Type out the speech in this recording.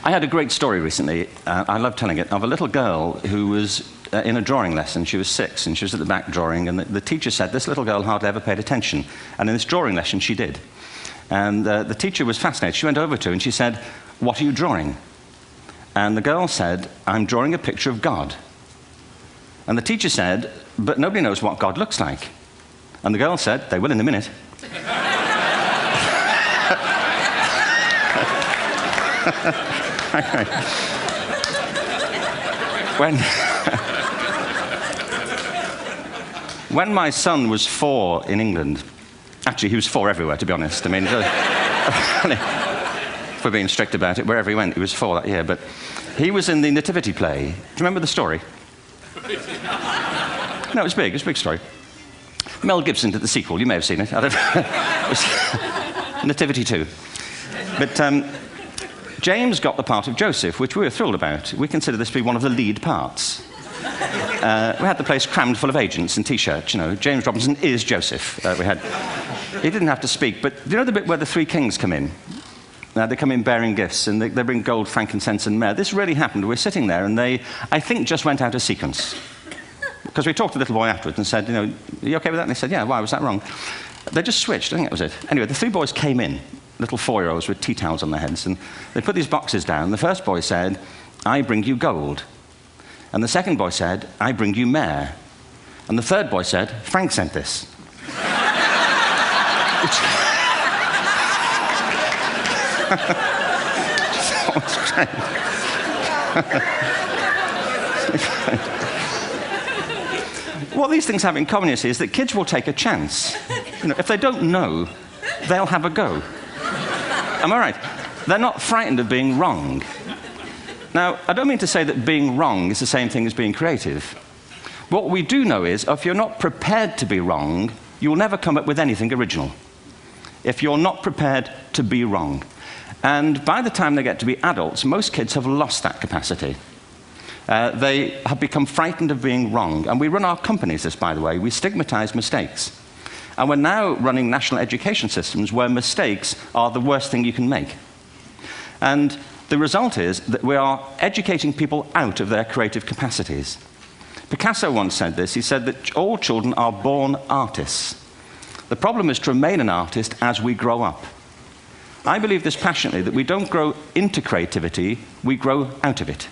I had a great story recently, I love telling it, of a little girl who was in a drawing lesson. She was 6, and she was at the back drawing, and the teacher said this little girl hardly ever paid attention. And in this drawing lesson, she did. And the teacher was fascinated. She went over to her and she said, "What are you drawing?" And the girl said, "I'm drawing a picture of God." And the teacher said, "But nobody knows what God looks like." And the girl said, "They will in a minute." When my son was 4 in England, actually he was 4 everywhere, to be honest. I mean, if we're being strict about it, wherever he went, he was 4 that year. But he was in the Nativity play. Do you remember the story? No, it was big. It was a big story. Mel Gibson did the sequel. You may have seen it. I don't know. It was Nativity 2. But James got the part of Joseph, which we were thrilled about. We consider this to be one of the lead parts. We had the place crammed full of agents in T-shirts, you know. James Robinson is Joseph. He didn't have to speak, but do you know the bit where the 3 kings come in? They come in bearing gifts, and they bring gold, frankincense, and myrrh. This really happened. We're sitting there, and they, I think, just went out of sequence. Because we talked to the little boy afterwards and said, you know, "Are you okay with that?" And they said, "Yeah, why, was that wrong?" They just switched. I think that was it. Anyway, the 3 boys came in, little 4-year-olds with tea towels on their heads, and they put these boxes down. The first boy said, "I bring you gold." And the second boy said, "I bring you myrrh." And the third boy said, "Frank sent this." What these things have in common, you see, is that kids will take a chance. You know, if they don't know, they'll have a go. Am I right? They're not frightened of being wrong. Now, I don't mean to say that being wrong is the same thing as being creative. What we do know is, if you're not prepared to be wrong, you'll never come up with anything original. If you're not prepared to be wrong. And by the time they get to be adults, most kids have lost that capacity. They have become frightened of being wrong. And we run our companies this, by the way. We stigmatize mistakes. And we're now running national education systems where mistakes are the worst thing you can make. And the result is that we are educating people out of their creative capacities. Picasso once said this. He said that all children are born artists. The problem is to remain an artist as we grow up. I believe this passionately, that we don't grow into creativity, we grow out of it.